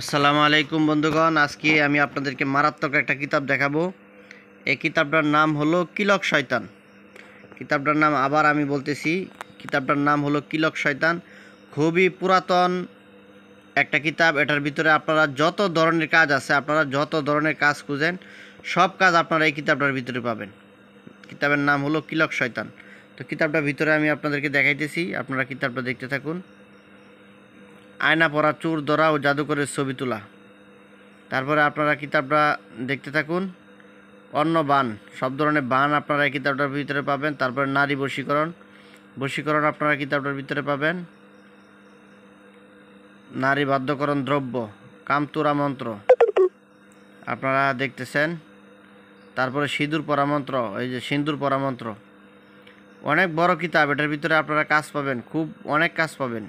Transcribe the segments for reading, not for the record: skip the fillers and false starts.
আসসালামু আলাইকুম বন্ধুগণ, আজকে আমি আপনাদেরকে মারাত্মক একটা কিতাব দেখাবো। এই কিতাবটার নাম হলো কিলক শয়তান। কিতাবটার নাম আবার আমি বলতেছি, কিতাবটার নাম হলো কিলক শয়তান। খুবই পুরাতন একটা কিতাব। এটার ভিতরে আপনারা যত ধরনের কাজ আছে, আপনারা যত ধরনের কাজ খুঁজেন, সব কাজ আপনারা এই কিতাবটার ভিতরে পাবেন। কিতাবের নাম হলো কিলক শয়তান। তো কিতাবটার ভিতরে আমি আপনাদেরকে দেখাইতেছি, আপনারা কিতাবটা দেখতে থাকুন। আয়না পরা, চোর ধরা ও জাদুকরের ছবি তোলা। তারপরে আপনারা কিতাবটা দেখতে থাকুন। অন্য বান, সব ধরনের বান আপনারা এই কিতাবটার ভিতরে পাবেন। তারপরে নারী বশীকরণ, বশীকরণ আপনারা কিতাবটার ভিতরে পাবেন। নারী বাধ্যকরণ দ্রব্য, কামতুরা মন্ত্র আপনারা দেখতেছেন। তারপরে সিঁদুর পরামন্ত্র, এই যে সিঁদুর পরামন্ত্র, অনেক বড় কিতাব। এটার ভিতরে আপনারা কাজ পাবেন, খুব অনেক কাজ পাবেন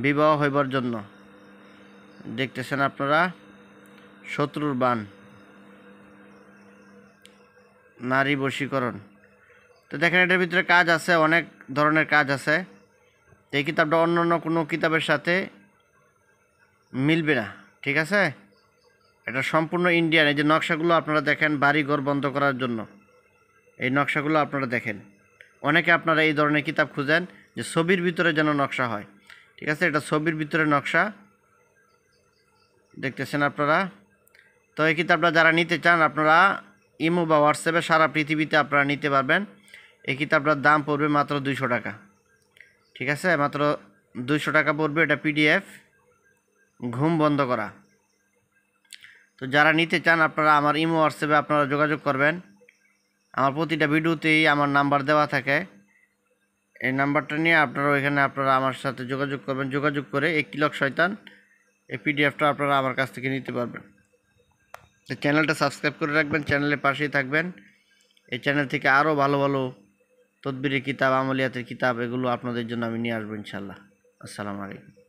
বিবাহ হইবার জন্য। দেখতেছেন আপনারা। শত্রুর বান, নারী বশীকরণ। তো দেখেন এটার ভিতরে কাজ আছে, অনেক ধরনের কাজ আছে। এই কিতাবটা অন্য অন্য কোনো কিতাবের সাথে মিলবে না, ঠিক আছে? এটা সম্পূর্ণ ইন্ডিয়ান। এই যে নকশাগুলো আপনারা দেখেন, বাড়িঘর বন্ধ করার জন্য এই নকশাগুলো আপনারা দেখেন। অনেকে আপনারা এই ধরনের কিতাব খুঁজেন যে ছবির ভিতরে যেন নকশা হয়, ঠিক আছে? এটা ছবির ভিতরে নকশা, দেখতেছেন আপনারা। তো এই কিতাবটা যারা নিতে চান, আপনারা ইমো বা হোয়াটসঅ্যাপে সারা পৃথিবীতে আপনারা নিতে পারবেন। এই কিতাবটার দাম পড়বে মাত্র 200 টাকা, ঠিক আছে? মাত্র 200 টাকা পড়বে। এটা পিডিএফ, ঘুম বন্ধ করা। তো যারা নিতে চান, আপনারা আমার ইমো হোয়াটসঅ্যাপে আপনারা যোগাযোগ করবেন। আমার প্রতিটা ভিডিওতেই আমার নাম্বার দেওয়া থাকে। এই নাম্বারটা নিয়ে আপনারা ওইখানে আপনারা আমার সাথে যোগাযোগ করবেন। যোগাযোগ করে এই কিলক শয়তান, এই পিডিএফটা আপনারা আমার কাছ থেকে নিতে পারবেন। তো চ্যানেলটা সাবস্ক্রাইব করে রাখবেন, চ্যানেলের পাশেই থাকবেন। এই চ্যানেল থেকে আরও ভালো ভালো তদবিরের কিতাব, আমলিয়াতের কিতাব, এগুলো আপনাদের জন্য আমি নিয়ে আসবো ইনশাল্লাহ। আসসালামু আলাইকুম।